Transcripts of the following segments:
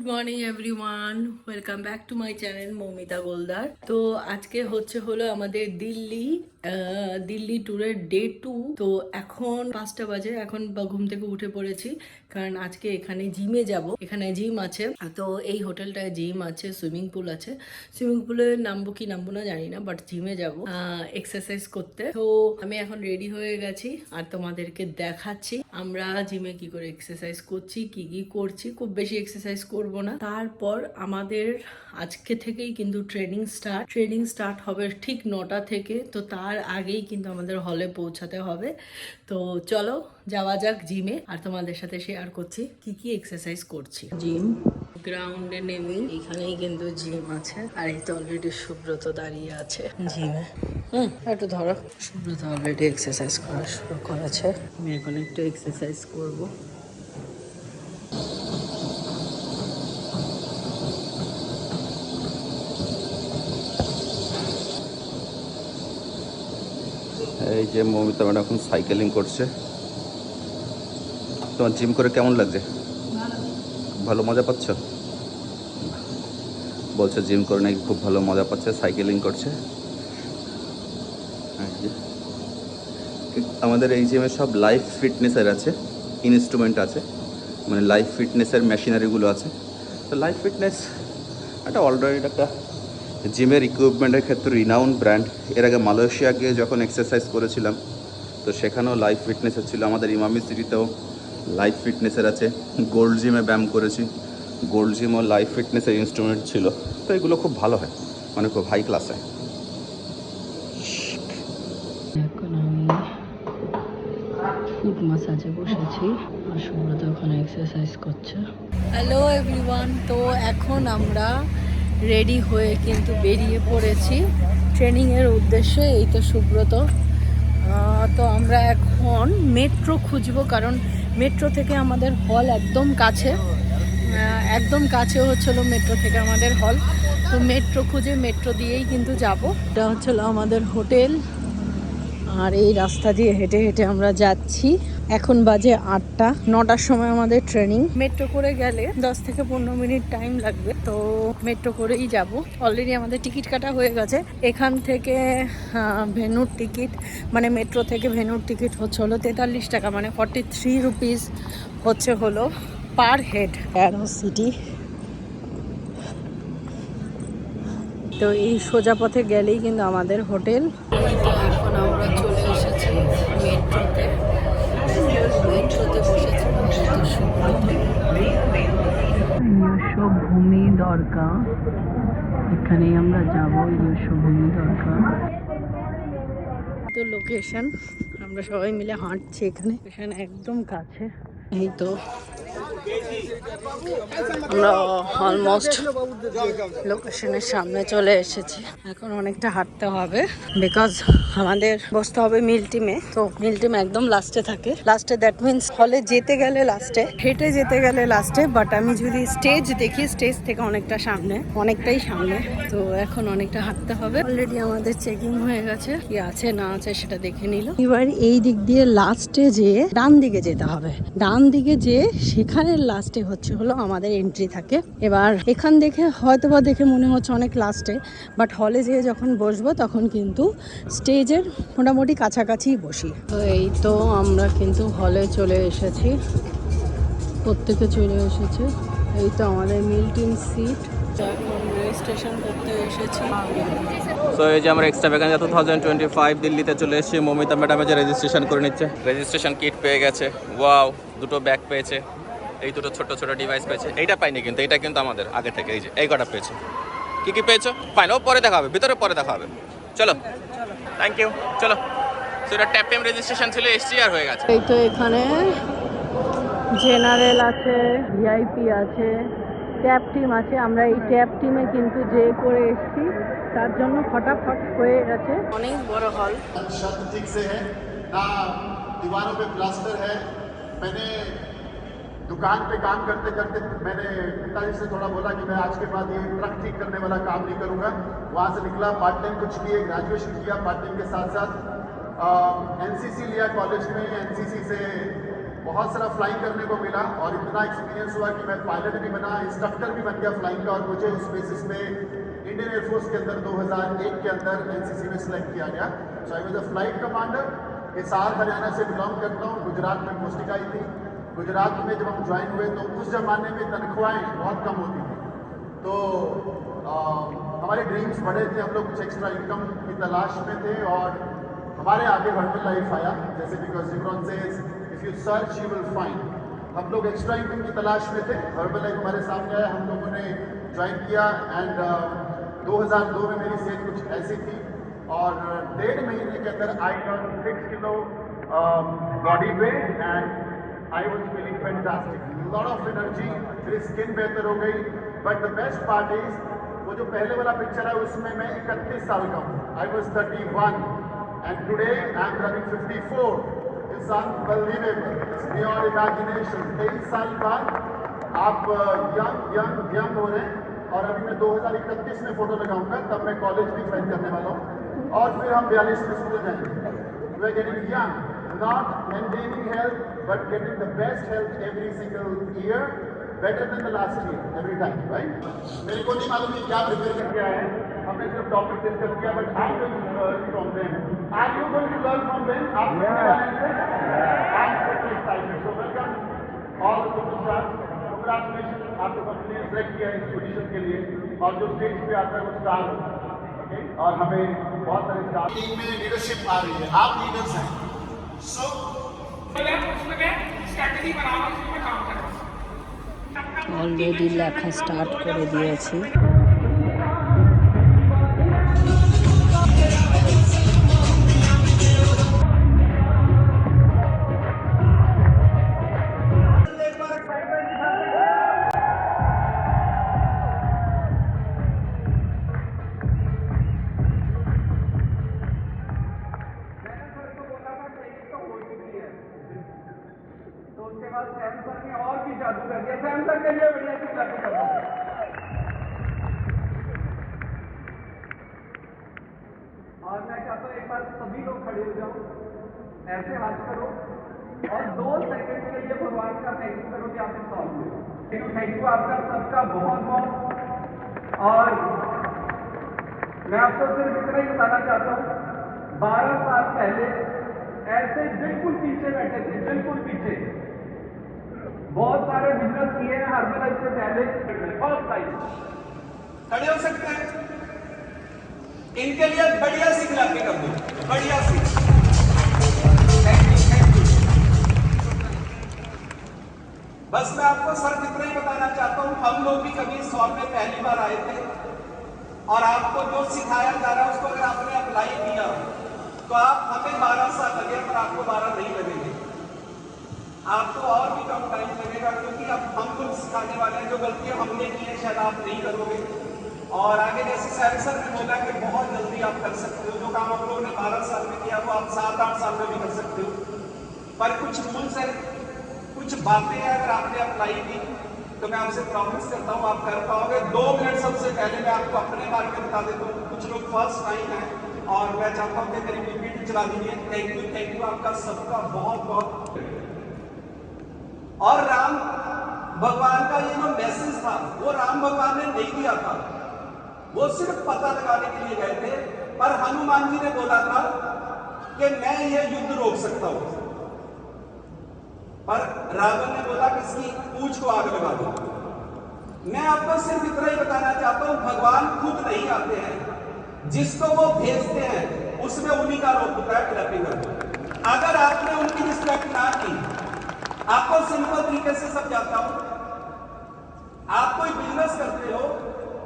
Morning everyone, welcome back to my channel Moumita Goldar. তো আজকে হলো আমাদের দিল্লি ট্যুরের ডে 2। তো এখন 5টা বাজে, এখন ঘুম থেকে উঠে পড়েছি কারণ আজকে এখানে জিমে যাব। এখানে জিম আছে, তো এই হোটেলটায় জিম আছে, সুইমিং পুল আছে। সুইমিং পুলে নামবো কি নামবো না জানি না, বাট জিমে যাব এক্সারসাইজ করতে। তো আমি এখন রেডি হয়ে গেছি আর তোমাদেরকে দেখাচ্ছি আমরা জিমে কি করে এক্সারসাইজ করছি, কি কি করছি। খুব বেশি এক্সারসাইজ করব না। তারপর আমাদের আজকে থেকেই কিন্তু ট্রেনিং স্টার্ট হবে ঠিক 9টা থেকে। তো তার আগেই কিন্তু আমাদের হলে পৌঁছাতে হবে। তো চলো যাওয়া যাক জিমে, আর তোমাদের সাথে শেয়ার করছি কি কি এক্সারসাইজ করছি। জিম গ্রাউন্ডে নেমে এখানেই কিন্তু জিম আছে, আর এই তো অলরেডি সুব্রত দাঁড়িয়ে আছে জিমে। একটু ধরো, সুব্রত অলরেডি এক্সারসাইজ করা শুরু করেছে। আমি এখন একটু এক্সারসাইজ করবো। এই যে মৌমিতা ম্যাডাম এখন সাইকেলিং করছে। তোমার জিম করে কেমন লাগছে? ভালো মজা পাচ্ছ? বলছে জিম করে নাকি খুব ভালো মজা পাচ্ছে, সাইকেলিং করছে। আমাদের এই জিমে সব লাইফ ফিটনেসের আছে, ইনস্ট্রুমেন্ট আছে, মানে লাইফ ফিটনেসের মেশিনারিগুলো আছে। তো লাইফ ফিটনেস একটা অলরেডি একটা জিমের ইকুইপমেন্টের ক্ষেত্রে রিনাউন্ড ব্র্যান্ড। এর আগে মালয়েশিয়া গিয়ে যখন এক্সারসাইজ করেছিলাম, তো সেখানেও লাইফ ফিটনেসের ছিল। আমাদের ইমামি সিটিতেও লাইফ ফিটনেসের আছে। গোল্ড জিমে ব্যায়াম করেছি, গোল্ড জিমও লাইফ ফিটনেসের ইনস্ট্রুমেন্ট ছিল। তো এগুলো খুব ভালো হয়, মানে খুব হাই ক্লাস হয়। এখন আমি ফুট মাসাজে বসেছি আর সুব্রত ওখানে এক্সারসাইজ করছে। হ্যালো এভরিওয়ান, তো এখন আমরা রেডি হয়ে কিন্তু বেরিয়ে পড়েছি ট্রেনিংয়ের উদ্দেশ্যে। এই তো সুব্রত। তো আমরা এখন মেট্রো খুঁজবো, কারণ মেট্রো থেকে আমাদের হল একদম কাছে। হচ্ছিল মেট্রো থেকে আমাদের হল। তো মেট্রো খুঁজে মেট্রো দিয়েই কিন্তু যাব। এটা হচ্ছিল আমাদের হোটেল, আর এই রাস্তা দিয়ে হেঁটে হেঁটে আমরা যাচ্ছি। এখন বাজে 8টা, 9টার সময় আমাদের ট্রেনিং। মেট্রো করে গেলে 10 থেকে 15 মিনিট টাইম লাগবে, তো মেট্রো করেই যাব। অলরেডি আমাদের টিকিট কাটা হয়ে গেছে। এখান থেকে ভেন্যুর টিকিট, মানে মেট্রো থেকে ভেন্যুর টিকিট হলো 43 টাকা, মানে 43 রুপিস হলো পার হেড। Arrow city. তো এই সোজা পথে গেলেই কিন্তু আমাদের হোটেল। এখন আমরা চলে এসেছি মেট্রোতে। বসেছি ভূমি দরগা, এখানেই আমরা যাবো। ভূমি দরগা তো লোকেশন। আমরা সবাই মিলে হাঁটছি এখানে একদম কাছে। এই তো আমরা অলমোস্ট লোকেশনের সামনে চলে এসেছি। এখন অনেকটা হাঁটতে হবে, বিকজ আমাদের বসতে হবে মিল টিমে। তো মিল টিম একদম লাস্টে থাকে। লাস্টে দ্যাট মিনস হলে যেতে গেলে লাস্টে, হেঁটে যেতে গেলে লাস্টে। বাট আমি যদি স্টেজ দেখি, স্টেজ থেকে অনেকটাই সামনে। তো এখন অনেকটা হাঁটতে হবে। অলরেডি আমাদের চেকিং হয়ে গেছে, কি আছে না আছে সেটা দেখে নিল। এবার এই দিক দিয়ে লাস্টে যেয়ে ডান দিকে যেতে হবে। ডান দিকে যেয়ে সেখানে লাস্টে হলো আমাদের এন্ট্রি থাকে। এবার এখান দেখে মনে হচ্ছে অনেক লাস্টে, বাট হলে যেয়ে যখন বসবো তখন কিন্তু স্টেজের মোটামুটি কাছাকাছি বসি। তো এই তো আমরা কিন্তু হলে চলে এসেছি, প্রত্যেকে চলে এসেছে। এই তো আমাদের মিল টিম সিট। এখন রেজিস্ট্রেশন করতে এসেছি। তো এই যে আমরা এক্সট্রাভাগানজা 2025 দিল্লিতে চলে এসেছি। মৌমিতা ম্যাডামে যে রেজিস্ট্রেশন করে নিচ্ছে, রেজিস্ট্রেশন কিট পেয়ে গেছে। ওয়াও, দুটো ব্যাগ পেয়েছে, এই দুটো ছোট ছোট ডিভাইস পেয়েছে। এইটা পাইনি কিন্তু, এইটা কিন্তু আমাদের আগে থেকে। এই যে এই কটা পেয়েছে। কি কি পেয়েছো? ফাইন, ও পরে দেখা হবে, ভিতরে পরে দেখা হবে। চলো, থ্যাংক ইউ। চলো, সেটা ট্যাপ টাইম রেজিস্ট্রেশন ছিল, এসছি আর হয়ে গেছে। এই তো এখানে জেনারেল আছে, ভিআইপি আছে, ট্যাপ টিম আছে। আমরা এই ট্যাপ টিমে কিন্তু যে করে এসেছি, তার জন্য ফটাফট হয়ে গেছে। অনেক বড় হল। ठीक से है ना, दीवारों पे प्लास्टर है। मैंने दुकान पे काम करते करते मैंने पिताजी से थोड़ा बोला कि मैं आज के बाद ये ट्रक ठीक करने वाला काम नहीं करूँगा। वहाँ से निकला, पार्ट टाइम कुछ किए, ग्रेजुएशन किया, पार्ट टाइम के साथ साथ एनसीसी लिया कॉलेज में। एनसीसी से बहुत सारा फ्लाइंग करने को मिला और इतना एक्सपीरियंस हुआ कि मैं पायलट भी बना, इंस्ट्रक्टर भी बन गया फ्लाइंग का, और मुझे उस बेसिस पे इंडियन एयरफोर्स के अंदर 2001 के अंदर एनसीसी में सिलेक्ट किया गया। So I was a flight commander. Hisar Haryana से बिलोंग करता हूँ। गुजरात में पोस्टिंग आई थी। गुजरात में जब हम ज्वाइन हुए तो उस ज़माने में तनख्वाहें बहुत कम होती थी, तो हमारे ड्रीम्स बड़े थे, हम लोग कुछ एक्स्ट्रा इनकम की तलाश में थे और हमारे आगे वर्टिकल लाइफ आया। जैसे because जिमरॉन says if you search you will find. हम लोग एक्स्ट्रा इनकम की तलाश में थे, वर्टिकल लाइफ हमारे सामने आया, हम लोगों ने ज्वाइन किया एंड 2002 में मेरी सेल कुछ ऐसी थी और 1.5 महीने के अंदर I lost 6 kilo body weight and I was feeling fantastic, lot of energy, मेरी स्किन बेहतर हो गई। But the best part is वो जो पहले वाला पिक्चर है उसमें मैं 31 साल का हूँ, I was 31 and today I am running 54। It's unbelievable, it's beyond imagination. 23 साल बाद आप यंग यंग यंग हो रहे हैं और अभी मैं 2031 में फोटो लगाऊंगा, तब मैं कॉलेज भी ज्वाइन करने वाला हूँ और फिर हम 42 में स्कूल जाएंगे। We are getting young, not maintaining health but getting the best health every single year, better than the last year every time, right? मेरे को नहीं मालूम कि क्या प्रिपेयर करके आए हैं, हमने सिर्फ टॉपिक डिस्कस किया, but I am going to learn from them. Are you going to learn from them? आप सीखने वाले हैं? I am so excited. So welcome all the superstars, congratulation, आपको कंपनी ने सेलेक्ट किया इस पोजीशन के लिए और जो स्टेज पे आता है वो स्टार होता है, ओके? और हमें बहुत सारे स्टार टीम में लीडरशिप आ रही है, आप लीडर्स हैं। So, অলরেডি লেখা স্টার্ট করে দিয়েছি। तो उसके बाद सैम सर ने और भी जादू कर दिया। सैम सर के लिए बढ़िया सी क्लैपिंग कर दो। और मैं चाहता हूँ एक बार सभी लोग खड़े हो जाओ, ऐसे हाथ करो और 2 सेकंड के लिए भगवान का थैंक यू करो कि आपने सॉल्व किया। थैंक यू आपका सबका बहुत बहुत। और मैं आपको सिर्फ इतना ही बताना चाहता हूँ, 12 साल पहले ऐसे बिल्कुल पीछे बैठे थे, बिल्कुल पीछे। बहुत सारे बिजनेस किए हैं हर्बल से पहले। फर्स्ट टाइम खड़े हो सकते हैं, इनके लिए बढ़िया सी क्लैपिंग कर दो, बढ़िया सी। Thank you, thank you. बस मैं आपको सर इतना ही बताना चाहता हूं, हम लोग भी कभी 100 में पहली बार आए थे और आपको जो सिखाया जा रहा है उसको अगर आपने अप्लाई किया तो आप हमें 12 साल लगे पर आपको 12 नहीं लगेंगे, आपको और भी कम टाइम लगेगा, क्योंकि अब हम लोग सिखाने वाले हैं। जो गलतियां हमने की है शायद आप नहीं करोगे और आगे जैसे सैम सर ने बोला कि बहुत जल्दी आप कर सकते हो, जो काम आप लोगों ने 12 साल में किया वो आप 7-8 साल में भी कर सकते हो। पर कुछ रूल्स है, कुछ बातें हैं, अगर आपने अप्लाई की तो मैं आपसे प्रॉमिस करता हूँ आप कर पाओगे। 2 मिनट सबसे पहले मैं आपको अपने बारे में बता देता हूँ। कुछ लोग फर्स्ट टाइम है और मैं चाहता हूँ कि मेरी पीपीटी चला दीजिए। थैंक यू आपका सबका बहुत बहुत। और राम भगवान का ये जो मैसेज था वो राम भगवान ने नहीं दिया था, वो सिर्फ पता लगाने के लिए गए थे। पर हनुमान जी ने बोला था कि मैं ये युद्ध रोक सकता हूं, पर रावण ने बोला कि इसकी पूंछ को आग लगा दो। मैं आपको सिर्फ इतना ही बताना चाहता हूं, भगवान खुद नहीं आते हैं, जिसको वो भेजते हैं उसमें उन्हीं का रोल होता है। क्लैपिंग करो। अगर आपने उनकी रिस्पेक्ट ना की, आपको सिंपल तरीके से समझाता हूं, आप कोई बिजनेस करते हो,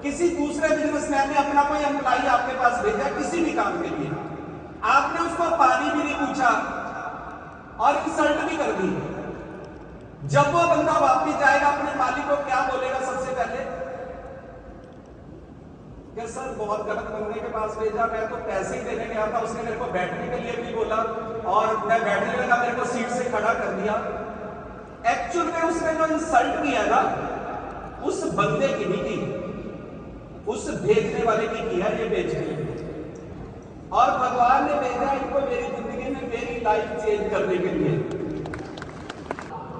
किसी दूसरे बिजनेसमैन ने अपना कोई एम्प्लॉई आपके पास भेजा किसी भी काम के लिए, आपने उसको पानी भी नहीं पूछा और इंसल्ट भी कर दी। जब वो बंदा वापस जाएगा अपने मालिक को क्या बोलेगा सबसे पहले? कि सर बहुत गलत बंदे के पास भेजा, मैं तो पैसे ही देने गया था, उसने मेरे को बैठने के लिए भी बोला और मैं बैठने लगा, मेरे को सीट से खड़ा कर दिया। एक्चुअल में उसने जो इंसल्ट किया ना, उस बंदे की नहीं की, उस भेजने वाले की किया ये बेचने। और भगवान ने भेजा इनको मेरी जिंदगी में मेरी लाइफ चेंज करने के लिए।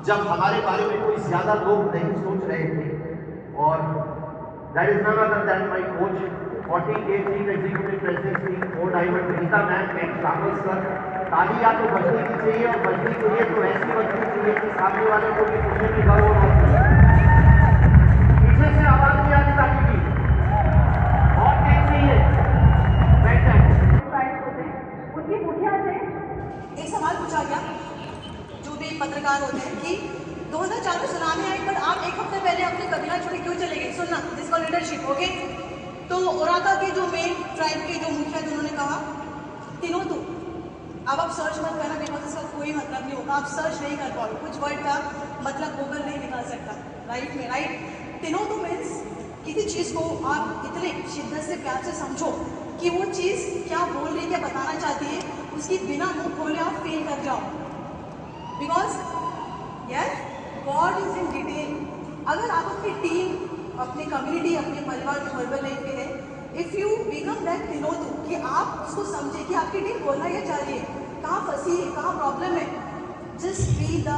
जब हमारे बारे में कोई ज्यादा लोग नहीं सोच रहे थे, और that is none other than my coach, 40 chief executive president team, 4 diamond Vinita ma'am, next Rahul sir. ताली या तो बजनी की चाहिए, और बजनी चाहिए तो ऐसी बजनी चाहिए कि सामने वाले को भी पूछने की जरूरत हो। पीछे से आवाज नहीं आती ताली की, और तेज चाहिए। बैठ जाए। उनकी मुखिया से एक सवाल पूछा गया, जो भी पत्रकार होते हैं, कि 2004 में सुनाने आए, पर आप एक हफ्ते पहले अपने कबीला छोड़ क्यों चले गए? सुनना, जिसका लीडरशिप, ओके। तो ओरादा के जो मेन ट्राइब के जो मुखिया, जिन्होंने कहा तीनों तू, अब आप सर्च मत करना, बिकॉज इसका कोई मतलब नहीं होगा, आप सर्च नहीं कर पाओगे, कुछ वर्ड का मतलब गूगल नहीं निकाल सकता लाइफ में, राइट। तीनों तू मीन्स किसी चीज़ को आप इतने शिद्दत से प्यार से समझो कि वो चीज़ क्या बोल रही, क्या बताना चाहती है, उसकी बिना मुंह खोले आप फील कर जाओ, बिकॉज यार गॉड इज इन डिटेल। अगर आप अपनी टीम, अपनी कम्युनिटी, अपने परिवार के हर्बल लाइफ के हैं, इफ़ यू बिकम दैट तिनोतु, कि आप उसको समझे कि आपकी टीम बोलना क्या चाह रही है, कहाँ फंसी है, कहाँ प्रॉब्लम है, just be the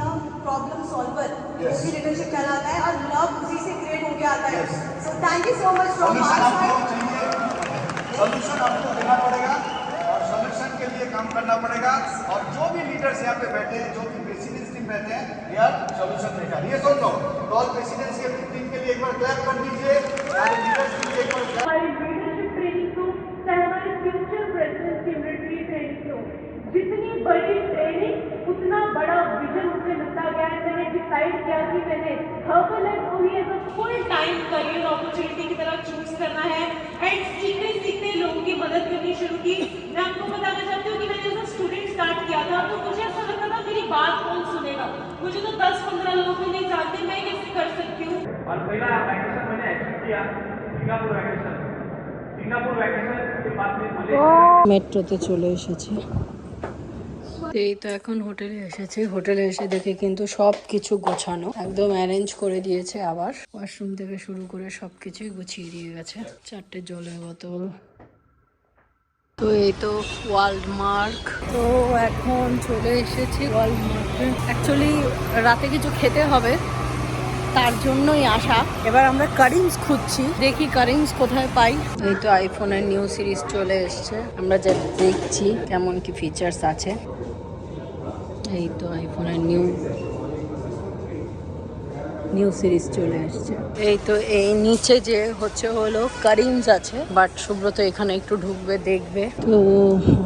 problem solver, उसी लीडरशिप कहलाता है, और लव उसी से क्रिएट होके आता है। So thank you so much from our side. Solution आपको देना पड़ेगा, और सॉल्यूशन के लिए काम करना पड़ेगा, और जो भी लीडर्स यहाँ पे बैठे हैं, जो भी प्रेसिडेंट्स टीम बैठे हैं, यार सॉल्यूशन निकाल, ये सुन लो। तो ऑल प्रेसिडेंट्स के टीम के लिए एक बार क्लैप कर दीजिए, सारे लीडर्स के लिए एक बार क्लैप। हमारी लीडरशिप ट्रेनिंग को, चाहे हमारे फ्यूचर प्रेसिडेंट की मिलिट्री ट्रेनिंग को, जितनी बड़ी ट्रेनिंग उतना बड़ा विजन मुझे मिलता गया है। मैंने डिसाइड किया कि मैंने हर्बल को ही as a full time career opportunity की तरह चूज करना है, एंड सीखते सीखते लोगों की मदद करनी शुरू की। मैं आपको बताना चाहती हूँ कि मैंने जब स्टूडेंट स्टार्ट किया था, तो मुझे ऐसा लगता था मेरी बात कौन सुनेगा, मुझे तो 10-15 लोगों को नहीं जानते, मैं कैसे कर सकती हूँ। और पहला वैकेशन मैंने अचीव किया सिंगापुर वैकेशन। सिंगापुर वैकेशन के बाद में मलेशिया মেট্রোতে চলে এসেছি। এই তো এখন হোটেলে এসেছি, হোটেলে এসে দেখে কিন্তু সব কিছু গোছানো, একদম অ্যারেঞ্জ করে দিয়েছে। আবার ওয়াশরুম থেকে শুরু করে সবকিছুই গুছিয়ে দিয়ে গেছে। 4টে জলের বোতল, তো এই তো ওয়ার্ল্ডমার্ক। তো এখন চলে এসেছি ওয়ার্ল্ডমার্কে। অ্যাকচুয়ালি রাতে কিছু খেতে হবে, তার জন্যই আসা। এবার আমরা কারিমস খুঁজছি, দেখি কারিমস কোথায় পাই। এই তো আইফোনের নিউ সিরিজ চলে এসছে, আমরা যা দেখছি কেমন কি ফিচার্স আছে। এই তো আইফোনের নিউ সিরিজ চলে এসছে। এই তো এই নিচে যে হলো কারিমস আছে, বাট সুব্রত এখানে একটু ঢুকবে, দেখবে। তো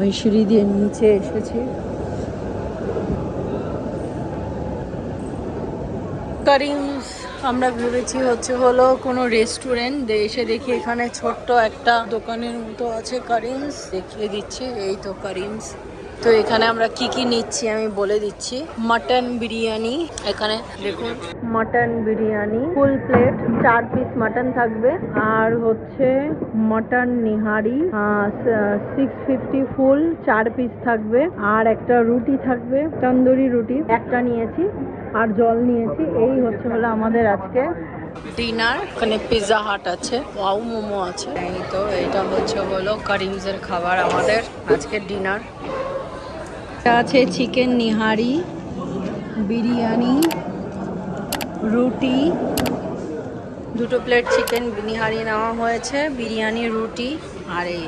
ওই সিঁড়ি দিয়ে নিচে এসেছি। কারিমস আমরা ভেবেছি হলো কোনো রেস্টুরেন্ট, এসে দেখি এখানে ছোট্ট একটা দোকানের মতো আছে। কারিমস দেখিয়ে দিচ্ছি, এই তো কারিমস। তো এখানে আমরা কি কি নিচ্ছি আমি বলে দিচ্ছি। মাটন বিরিয়ানি, এখানে দেখুন mutton biryani full plate, 4 piece mutton থাকবে, আর হচ্ছে মাটন নিহারি 650 ফুল 4 পিস থাকবে, আর একটা রুটি থাকবে, তন্দুরি রুটি একটা নিয়েছি, আর জল নিয়েছি। এই হলো আমাদের আজকে ডিনার। এখানে পিৎজা হাট আছে, ওয়াও মোমো আছে। এই তো এটা হলো কারিমসের খাবার, আমাদের আজকের ডিনার। আছে চিকেন নিহারি, বিরিয়ানি, রুটি, 2 প্লেট চিকেন নিহারি নেওয়া হয়েছে, বিরিয়ানি, রুটি, আর এই